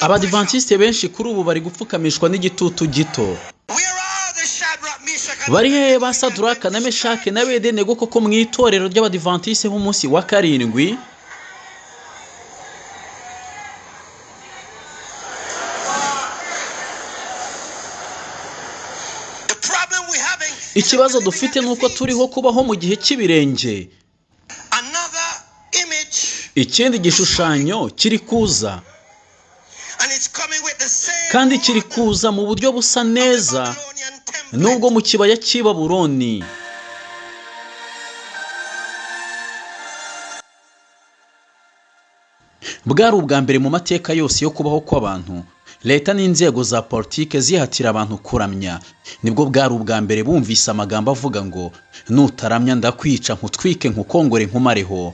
Abadivantiste benshi kuri ubu bari gupfukamishwa n'igitutu gito. Bari hehe ba Saduraka na Meshake na Abedenego koko mu itorero ry'Abadivantiste b'umunsi wa karindwi? Ikibazo dufite nuko turiho kubaho mu gihe cy'ibirenge. Ikindi gishushanyo kiri kuza, kandi kiri kuza mu buryo busa neza nubwo mu kibaya cy'i Babuloni. Bwari ubwa mbere mu mateka yose yo kubaho kw'abantu leta n'inzego za politike zihatira abantu kuramya. Nibwo bwari ubwa mbere bumvise amagambo avuga ngo nutaramya ndakwica nkutwike nkukongore nkumareho.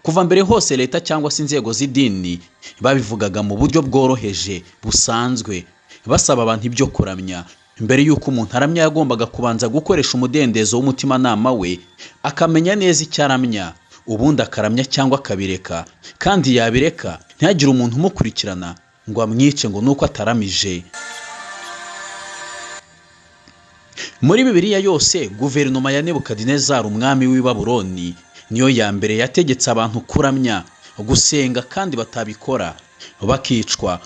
Kuva mbere hose leta cyangwa se inzego z'idini babivugaga mu buryo bworoheje busanzwe, basaba abantu ibyo kuramya. Mbere yuko umuntu aramya yagombaga kubanza gukoresha umudendezo w'umutimanama we, akamenya neza icyo aramya, ubundi akaramya cyangwa akabireka. Kandi yabireka ntihagire umuntu umukurikirana ngo amwice ngo nuko ataramije. Muri Bibiliya yose guverinoma ya Nebukadinezari umwami w'i Babuloni niyo ya mbere yategetse abantu kuramya, gusenga, kandi batabikora bakicwa.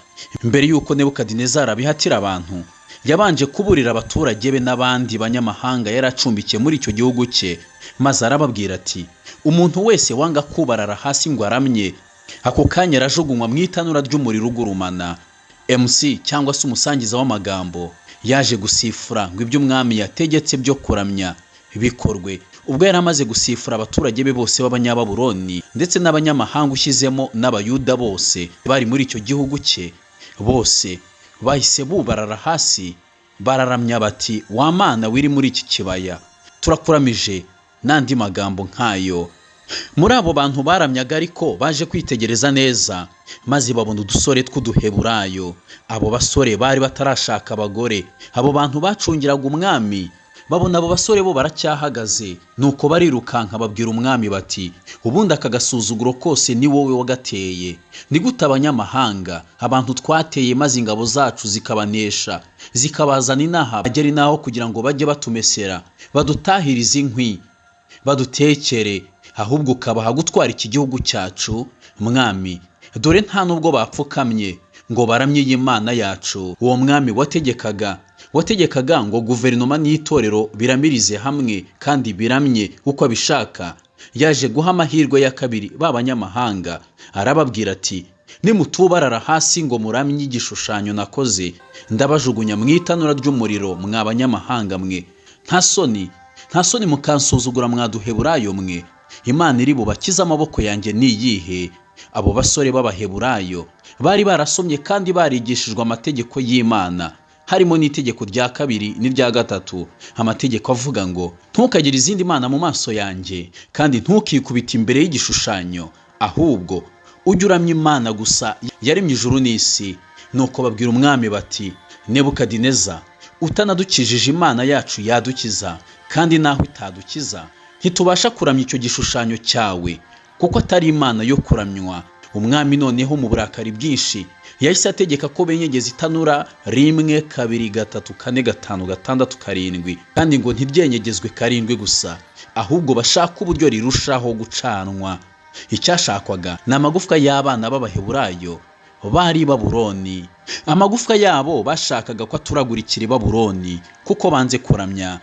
Mbere yuko Nebukadinezari abihatira abantu, yabanje kuburira abaturage be n'abandi banyamahanga yaracumbikiye muri icyo gihugu cye, maze arababwira ati umuntu wese wanga kubarara hasi ngo aramye, ako kanya arajugunywa mu itanura ry'umuriro ugurumana. MC cyangwa se umusangiza w'amagambo yaje gusifura ngo ibyo umwami yategetse byo kuramya bikorwe. Ubwo yari amaze gusifura, abaturage be bose b'Abanyababuloni ndetse n'abanyamahanga ushyizemo n'Abayuda bose bari muri icyo gihugu cye, bose bahise bubarara hasi bararamya bati wa Mana wiri muri iki kibaya, turakuramije, n'andi magambo nk'ayo. Muri abo bantu baramyaga ariko baje kwitegereza neza, maze babona udusore tw'uduheburayo. Abo basore bari batarashaka abagore. Abo bantu bacungiraga umwami babona abo basore bo baracyahagaze, nuko barirukanka babwira umwami bati ubundi aka gasuzuguro kose ni wowe wagateye. Ni gute abanyamahanga, abantu twateye maze ingabo zacu zikabanesha, zikabazana inaha bagera inaho kugira ngo bajye batumesera, badutahirize inkwi, badutekere, ahubwo ukabaha gutwara iki gihugu cyacu? Mwami, dore nta nubwo bapfukamye ngo baramye y'Imana yacu. Uwo mwami wategekaga ngo guverinoma n'itorero biramirize hamwe kandi biramye uko abishaka, yaje guha amahirwe ya kabiri b'abanyamahanga. Arababwira ati nimutubarara hasi ngo muramye igishushanyo nakoze, ndabajugunya mu itanura ry'umuriro mw'abanyamahanga mwe. Nta soni mukansuzugura mwaduheburayo mwe. Imana iri bubakize amaboko yanjye ni iyihe? Abo basore b'Abaheburayo bari barasomye kandi barigishijwe amategeko y'Imana, harimo n'itegeko rya kabiri n'irya gatatu. Amategeko avuga ngo ntukagire izindi mana mu maso yanjye, kandi ntukikubite imbere y'igishushanyo, ahubwo ujye uramya Imana gusa yaremye ijuru n'isi. Nuko babwira umwami bati Nebukadineza, utanadukijije Imana yacu yadukiza, kandi naho itadukiza ntitubasha kuramya icyo gishushanyo cyawe, kuko atari Imana yo kuramywa. Umwami noneho mu burakari bwinshi yahise ategeka ko benyegeza itanura 1, 2, 3, 4, 5, 6, 7, kandi ngo ntiryenyegezwe 7 gusa, ahubwo bashaka uburyo rirushaho gucanwa. Icyashakwaga ni amagufwa y'abana b'Abaheburayo bari Babuloni. Amagufwa yabo bashakaga ko aturagurikira Babuloni kuko banze kuramya.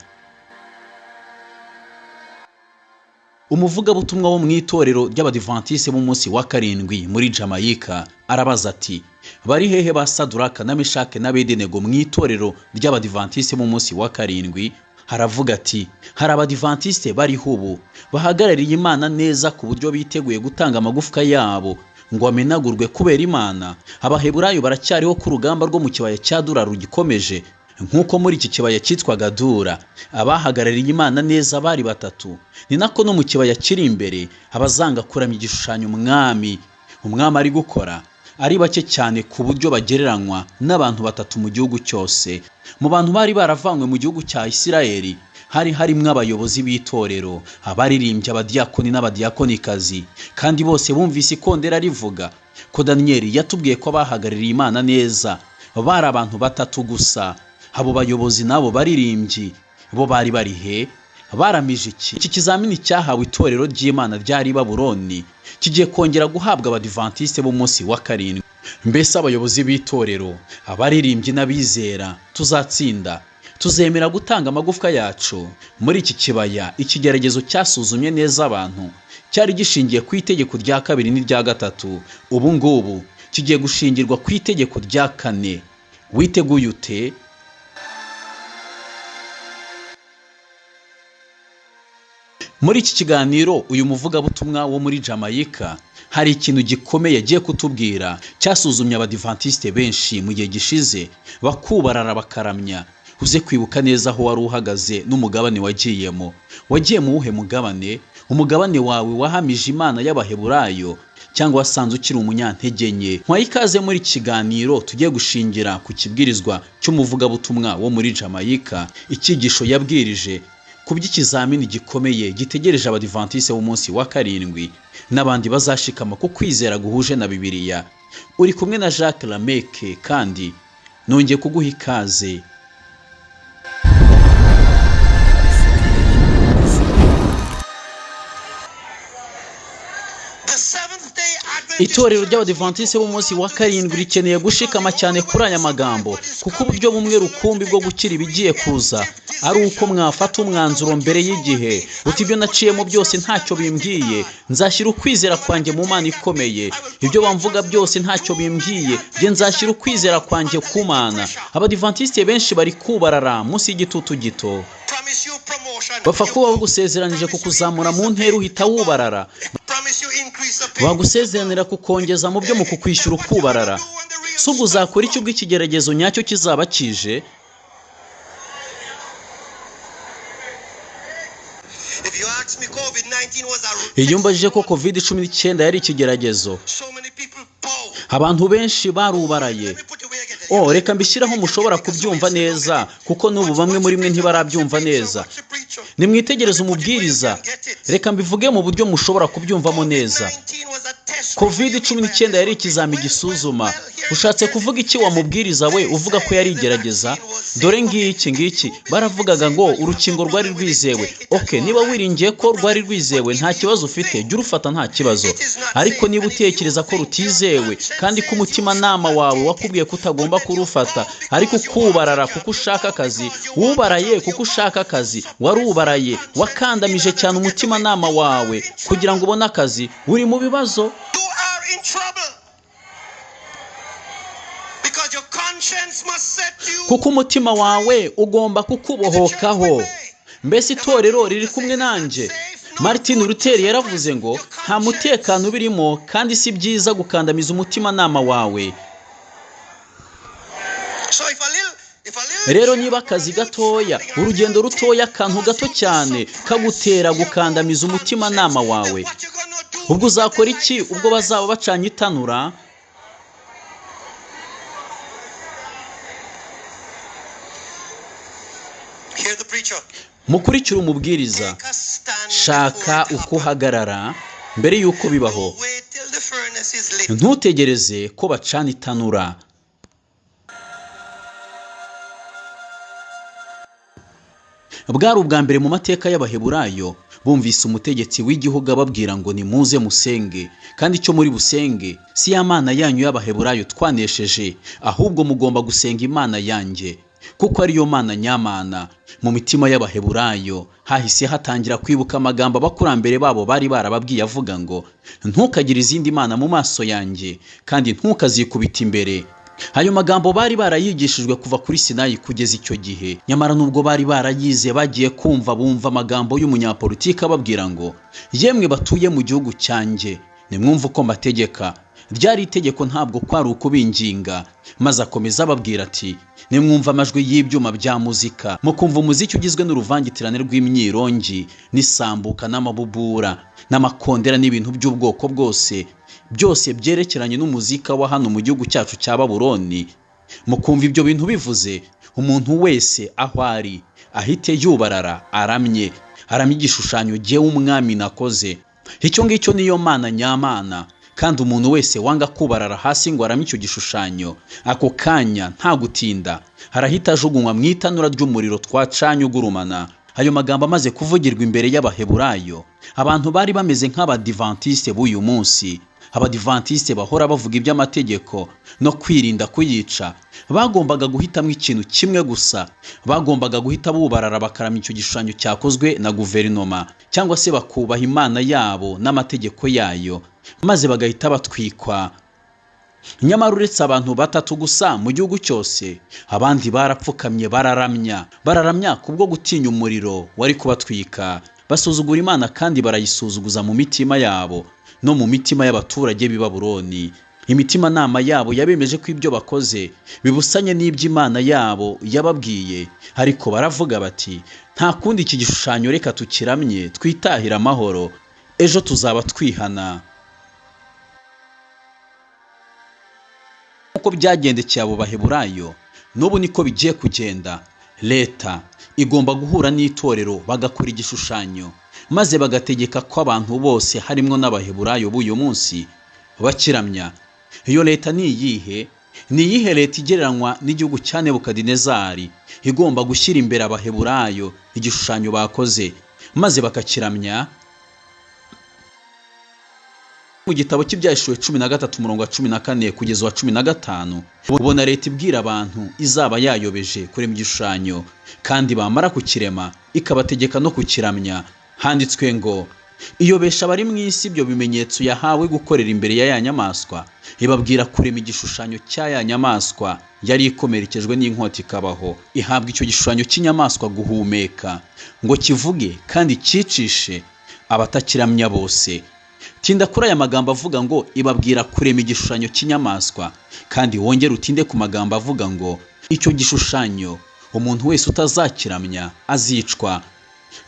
Umuvugabutumwa wo mu itorero ry'Abadivantiste b'umunsi wa karindwi muri Jamaica arabaza ati bari hehe ba Saduraka na Meshake na Abedenego mu itorero ry'Abadivantiste b'umunsi wa karindwi? Haravuga ati hari Abadivantiste bariho ubu bahagarariye Imana neza ku buryo biteguye gutanga amagufwa yabo ngo amenagurwe kubera Imana. Abaheburayo baracyariho ku rugamba rwo mu kibaya cya Dura rugikomeje, nk'uko muri iki kibaya cyitwaga Dura abahagarariye Imana neza bari 3. Ni nako no mu kibaya kiri imbere abazanga kuramya igishushanyo umwami ari gukora ari bake cyane ku buryo bagereranywa n'abantu 3 mu gihugu cyose. Mu bantu bari baravanywe mu gihugu cya Isirayeli harimo abayobozi b'itorero, abaririmbyi, abadiyakoni n'abadiyakonikazi, kandi bose bumvise ikondera rivuga ko Daniyeli yatubwiye ko abahagarariye Imana neza bari abantu batatu gusa. Abo bayobozi nabo baririmbyi bo bari barihe? Baramije iki kizamini cyahawe itorero ry'Imana ryari Babuloni kigiye kongera guhabwa abadivantiste b'umunsi wa karindwi. Mbese abayobozi b'itorero, abaririmbyi n'abizera tuzatsinda? Tuzemera gutanga amagufwa yacu muri iki kibaya? Ikigeragezo cyasuzumye neza abantu cyari gishingiye ku itegeko rya kabiri n'irya gatatu, ubu ngubu kigiye gushingirwa ku itegeko rya kane. Witeguye ute? Muri iki kiganiro uyu muvugabutumwa wo muri Jamaica hari ikintu gikomeye agiye kutubwira cyasuzumye abadivantiste benshi mu gihe gishize bakubarara bakaramya. Uze kwibuka neza aho wari uhagaze n'umugabane wagiyemo. Wagiye mu wuhe mugabane? Umugabane wawe wahamije Imana y'Abaheburayo cyangwa wasanze ukiri umunyantege nke? Nkwaye ikaze muri kiganiro tugiye gushingira ku kibwirizwa cy'umuvugabutumwa wo muri Jamaica, icyigisho yabwirije ku by'ikizamini gikomeye gitegereje abadivantiste b'umunsi wa karindwi n'abandi bazashikama ku kwizera guhuje na Bibiliya. Uri kumwe na Jacques Lameke kandi nongeye kuguha ikaze. Itorero ry'abadivantiste b'umunsi wa karindwi rikeneye gushikama cyane kuri aya magambo, kuko uburyo bumwe rukumbi bwo gukira ibigiye kuza ari uko mwafata umwanzuro mbere y'igihe uti ibyo naciyemo byose ntacyo bimbwiye, nzashyira ukwizera kwanjye mu Mana ikomeye. Ibyo bamvuga byose ntacyo bimbwiye, bye nzashyira ukwizera kwanjye ku Mana. Abadivantiste benshi bari kubarara munsi y'igitutu gito. Bapfa kuba bagusezeranije kukuzamura mu ntera uhita wubarara, bagusezeranira kukongeza mu byo mu kukwishyura ukubarara. So uzakora iki ubwo ikigeragezo nyacyo kizaba kije? Iyo mbajije ko COVID-19 yari ikigeragezo, abantu benshi barubaraye. Reka mbishyiraho mushobora kubyumva neza, kuko n'ubu bamwe muri mwe ntibarabyumva neza. Nimwitegereze umubwiriza, reka mbivuge mu buryo mushobora kubyumvamo neza. COVID-19 yari ikizami gisuzuma. Ushatse kuvuga iki wa mubwiriza we uvuga ko yari igerageza? Dore ngiki baravugaga ngo urukingo rwari rwizewe. Niba wiringiye ko rwari rwizewe nta kibazo ufite, jya urufata nta kibazo. Ariko niba utekereza ko rutizewe kandi ko umutima nama wawe wakubwiye ko utagomba kurufata, ariko ukubarara kuko ushaka akazi, wubaraye kuko ushaka akazi, warubaraye, wakandamije cyane umutima nama wawe kugira ngo ubone akazi, uri mu bibazo. Kuko umutima wawe ugomba kukubohokaho. Mbese itorero riri kumwe nanjye. Martin Luther yaravuze ngo nta mutekano ubirimo kandi si byiza gukandamiza umutima nama wawe. Rero niba akazi gatoya, urugendo rutoya, akantu gato cyane kagutera gukandamiza umutima nama wawe, ubwo uzakora iki ubwo bazaba bacanye itanura? Mukurikira umubwiriza, shaka uko uhagarara mbere y'uko bibaho. Ntutegereze ko bacana itanura. Bwari ubwa mbere mu mateka y'Abaheburayo bumvise umutegetsi w'igihugu ababwira ngo nimuze musenge, kandi icyo muri busenge si ya Mana yanyu y'Abaheburayo twanesheje, ahubwo mugomba gusenga Imana yanjye, kuko ariyo Mana nyamana. Mu mitima y'Abaheburayo hahise hatangira kwibuka amagambo abakurambere babo bari barababwiye avuga ngo ntukagire izindi mana mu maso yanjye, kandi ntukazikubita imbere. Ayo magambo bari barayigishijwe kuva kuri Sinayi kugeza icyo gihe. Nyamara nubwo bari barayize, bagiye bumva amagambo y'umunyapolitiki ababwira ngo yemwe batuye mu gihugu cyanjye, nimwumve uko mbategeka. Ryari itegeko, ntabwo kwari ukubinginga. Maze akomeza ababwira ati nimwumva amajwi y'ibyuma bya muzika, mukumva umuziki ugizwe n'uruvangitirane rw'imyirongi n'isambuka n'amabubura n'amakondera n'ibintu by'ubwoko bwose, byose byerekeranye n'umuzika wa hano mu gihugu cyacu cya Babuloni. Mukumva ibyo bintu bivuze, umuntu wese aho ari ahite yubarara aramye igishushanyo jyewe umwami nakoze. Icyo ngicyo niyo Mana nyamana, kandi umuntu wese wanga kubarara hasi ngo aramye icyo gishushanyo ako kanya nta gutinda harahita ajugunywa mu itanura ry'umuriro twacanye ugurumana. Ayo magambo amaze kuvugirwa imbere y'Abaheburayo, abantu bari bameze nk'Abadivantiste b'uyu munsi. Abadivantiste bahora bavuga iby'amategeko no kwirinda kuyica bagombaga guhitamo ikintu kimwe gusa. Bagombaga guhita bubarara bakaramya icyo gishushanyo cyakozwe na guverinoma cyangwa se bakubaha Imana yabo n'amategeko yayo, maze bagahita batwikwa. Nyamara uretse abantu batatu gusa mu gihugu cyose, abandi barapfukamye bararamya kubwo gutinya umuriro wari kubatwika. Basuzugura Imana kandi barayisuzuguza mu mitima yabo no mu mitima y'abaturage b'i Babuloni. Imitima nama yabo yabemeje ko ibyo bakoze bibusanye n'ibyo Imana yabo yababwiye, ariko baravuga bati nta kundi iki gishushanyo reka tukiramye twitahira amahoro, ejo tuzaba twihana. Uko byagendekeye abo Baheburayo n'ubu niko bigiye kugenda. Leta igomba guhura n'itorero bagakora igishushanyo, maze bagategeka ko abantu bose harimo n'Abaheburayo b'uyu munsi bakiramya. Iyo leta ni iyihe leta igereranywa n'igihugu cya Nebukadinezari igomba gushyira imbere Abaheburayo igishushanyo bakoze maze bakakiramya? Mu gitabo cy'Ibyahishuwe 13:14 kugeza 15 ubona leta ibwira abantu izaba yayobeje kurema igishushanyo, kandi bamara kukirema ikabategeka no kukiramya. Handitswe ngo iyobesha bari mu isi ibyo bimenyetso yahawe gukorera imbere ya nyamaswa, ibabwira kurema igishushanyo cya ya nyamaswa yari ikomerekejwe n'inkota ikabaho. Ihabwa icyo gishushanyo cy'inyamaswa guhumeka ngo kivuge kandi cyicishe abatakiramya bose. Tinda kuri aya magambo avuga ngo ibabwira kurema igishushanyo cy'inyamaswa, kandi wongere utinde ku magambo avuga ngo icyo gishushanyo umuntu wese utazakiramya azicwa.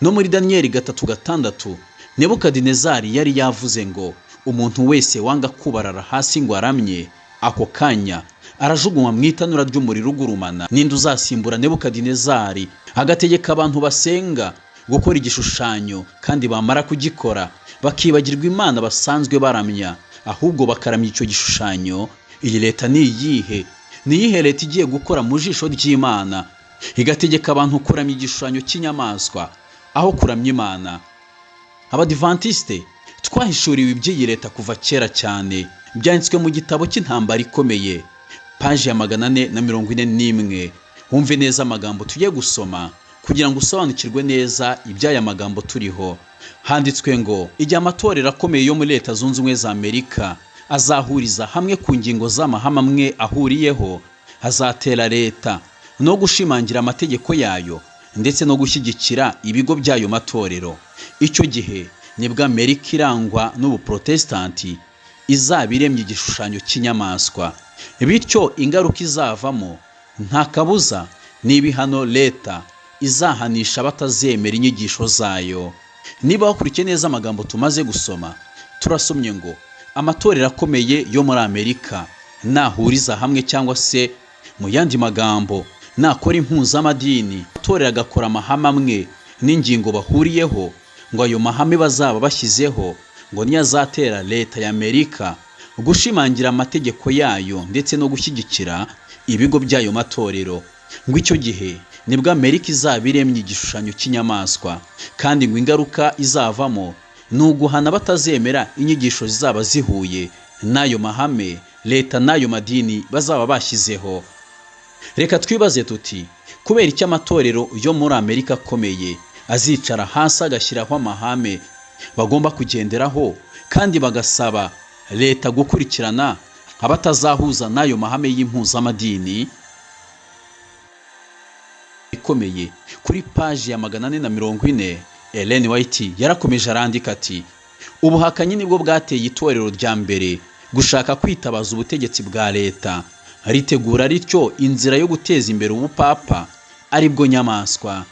No muri Daniyeli 3:6 Nebukadinezari yari yavuze ngo umuntu wese wanga kubarara hasi ngo aramye ako kanya arajugunywa mu itanura ry'umuriro ugurumana. Ninde uzasimbura Nebukadinezari agategeka abantu basenga gukora igishushanyo kandi bamara kugikora bakibagirwa Imana basanzwe baramya, ahubwo bakaramya icyo gishushanyo? Iyi leta ni iyihe leta igiye gukora mu jisho ry'Imana igategeka abantu kuramya igishushanyo cy'inyamaswa aho kuramya Imana? Abadivantiste twahishuriwe iby'iyi leta kuva kera cyane. Byanditswe mu gitabo cy'Intambara Ikomeye paji ya 441. Wumve neza amagambo tugiye gusoma kugira ngo usobanukirwe neza iby'aya magambo turiho. Handitswe ngo igihe amatorero akomeye yo muri Leta Zunze Ubumwe za Amerika azahuriza hamwe ku ngingo z'amahame amwe ahuriyeho, azatera leta no gushimangira amategeko yayo ndetse no gushyigikira ibigo by'ayo matorero. Icyo gihe nibwo Amerika irangwa n'ubuprotestanti izaba iremye igishushanyo cy'inyamaswa, bityo ingaruka izavamo nta kabuza n'ibihano leta izahanisha batazemera inyigisho zayo. Niba wakurikiye neza amagambo tumaze gusoma, turasomye ngo amatorero akomeye yo muri Amerika nahuriza hamwe, cyangwa se mu yandi magambo nakora impuzamadini, amatorero agakora amahame amwe n'ingingo bahuriyeho, ngo ayo mahame bazaba bashyizeho ngo niyo azatera leta ya Amerika gushimangira amategeko yayo ndetse no gushyigikira ibigo by'ayo matorero. Ngo icyo gihe nibwo Amerika izaba iremye igishushanyo cy'inyamaswa, kandi ngo ingaruka izavamo ni uguhana batazemera inyigisho zizaba zihuye n'ayo mahame leta n'ayo madini bazaba bashyizeho. Reka twibaze tuti kubera icyo amatorero yo muri Amerika akomeye azicara hasi agashyiraho amahame bagomba kugenderaho, kandi bagasaba leta gukurikirana abatazahuza n'ayo mahame y'impuzamadini? Ikomeye kuri paji ya 440 Ellen White yarakomeje arandika ati ubuhakanyi nibwo bwateye itorero rya mbere gushaka kwitabaza ubutegetsi bwa leta, ritegura rityo inzira yo guteza imbere ubupapa aribwo nyamaswa.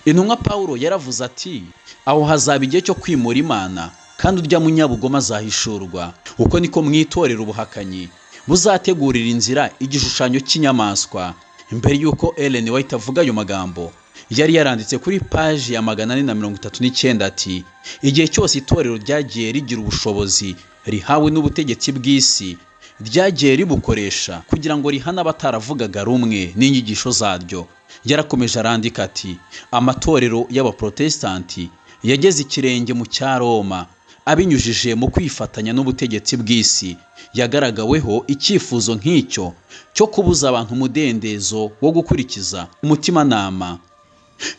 Intumwa Paulo yaravuze ati aho hazaba igihe cyo kwimura Imana, kandi urya munyabugoma azahishurwa. Uko niko mu itorero ubuhakanyi buzategurira inzira igishushanyo cy'inyamaswa. Imbere yuko Ellen White avuga ayo magambo, yari yaranditse kuri paji ya 439 ati igihe cyose itorero ryagiye rigira ubushobozi rihawe n'ubutegetsi bw'isi ryagiye ribukoresha kugira ngo rihane abataravugaga rumwe n'inyigisho zaryo. Yarakomeje arandika ati amatorero y'abaprotestanti yageze ikirenge mu cya Roma abinyujije mu kwifatanya n'ubutegetsi bw'isi. Yagaragaweho icyifuzo nk'icyo cyo kubuza abantu umudendezo wo gukurikiza umutimanama.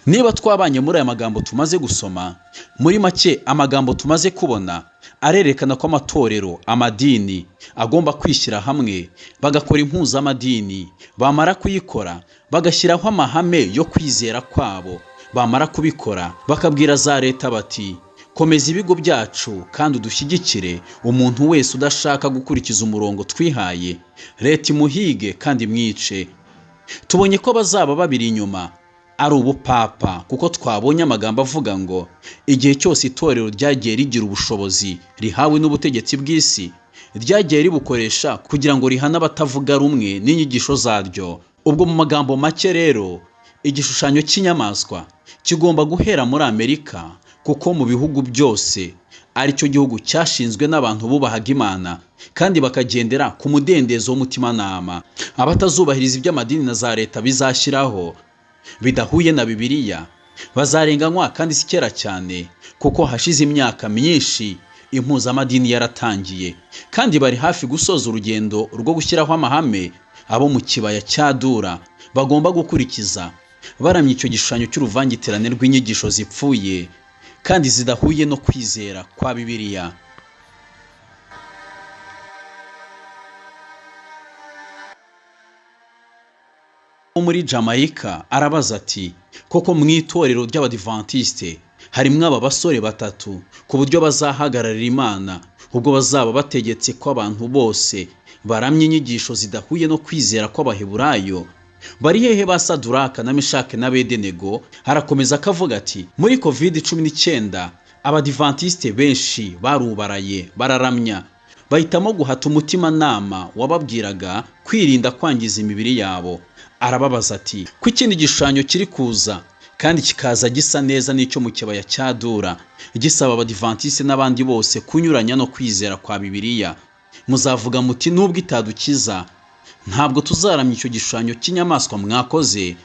Niba twabanye muri aya magambo tumaze gusoma, muri make amagambo tumaze kubona arerekana ko amatorero, amadini agomba kwishyira hamwe bagakora impuzamadini, bamara kuyikora bagashyiraho amahame yo kwizera kwabo, bamara kubikora bakabwira za leta bati komeza ibigo byacu kandi udushyigikire umuntu wese udashaka gukurikiza umurongo twihaye, leta imuhige kandi mwice. Tubonye ko bazaba babiri inyuma ari ubupapa, kuko twabonye amagambo avuga ngo igihe cyose itorero ryagiye rigira ubushobozi rihawe n'ubutegetsi bw'isi ryagiye ribukoresha kugira ngo rihane abatavuga rumwe n'inyigisho zaryo. Ubwo mu magambo make rero igishushanyo cy'inyamaswa kigomba guhera muri Amerika, kuko mu bihugu byose aricyo gihugu cyashinzwe n'abantu bubahaga Imana kandi bakagendera ku mudendezo w'umutimanama. Abatazubahiriza iby'amadini na za leta bizashyiraho bidahuye na Bibiliya bazarenganywa, kandi si kera cyane, kuko hashize imyaka myinshi impuzamadini yaratangiye kandi bari hafi gusoza urugendo rwo gushyiraho amahame abo mu kibaya cya Dura bagomba gukurikiza, baramya icyo gishushanyo cy'uruvangitirane rw'inyigisho zipfuye kandi zidahuye no kwizera kwa Bibiliya. Muri Jamaica arabaza ati koko mu itorero ry'Abadiventiste harimwo aba basore batatu ku buryo bazahagararira Imana ubwo bazaba bategetse ko abantu bose baramya inyigisho zidahuye no kwizera kw'Abaheburayo? Bari hehe ba Saduraka na Meshake na Abedenego? Harakomeza akavuga ati muri COVID-19 Abadiventiste benshi barubaraye bararamya, bahitamo guhata umutimanama wababwiraga kwirinda kwangiza imibiri yabo. Arababaza ati ko ikindi gishushanyo kiri kuza kandi kikaza gisa neza n'icyo mu kibaya cya Dura gisaba Abadiventiste n'abandi bose kunyuranya no kwizera kwa Bibiliya, muzavuga muti nubwo itadukiza ntabwo tuzaramya icyo gishushanyo cy'inyamaswa mwakoze?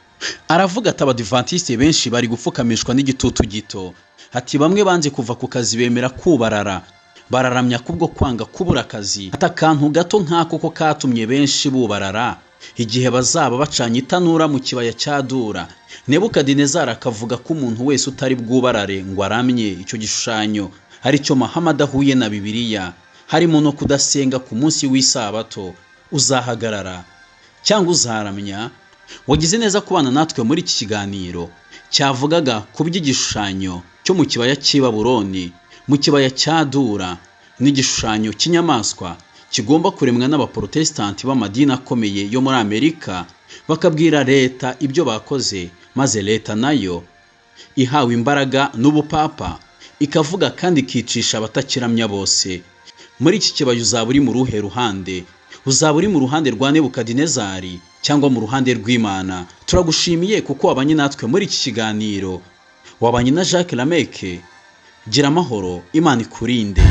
Aravuga ati Abadiventiste benshi bari gupfukamishwa n'igitutu gito. Ati bamwe banze kuva ku kazi bemera kubarara, bararamya kubwo kwanga kubura akazi. Ati akantu gato nk'ako ko katumye benshi bubarara igihe bazaba bacanye itanura mu kibaya cya Dura. Nebukadinezari akavuga ko umuntu wese utari bwubarare ngo aramye icyo gishushanyo ari cyo mahame adahuye na Bibiliya, harimo no kudasenga ku munsi w'isabato, uzahagarara cyangwa uzaramya? Wagize neza kubana natwe muri iki kiganiro cyavugaga ku by'igishushanyo cyo mu kibaya cy'i Babuloni, mu kibaya cya Dura, n'igishushanyo cy'inyamaswa kigomba kuremwa n'abaprotestanti b'amadini akomeye yo muri Amerika, bakabwira leta ibyo bakoze, maze leta nayo ihawe imbaraga n'ubupapa ikavuga kandi ikicisha abatakiramya bose. Muri iki kibaya uzaba uri mu ruhe ruhande? Uzaba uri mu ruhande rwa Nebukadinezari cyangwa mu ruhande rw'Imana? Turagushimiye kuko wabanye natwe muri iki kiganiro. Wabanye na Jacques Lameke. Gira amahoro, Imana ikurinde.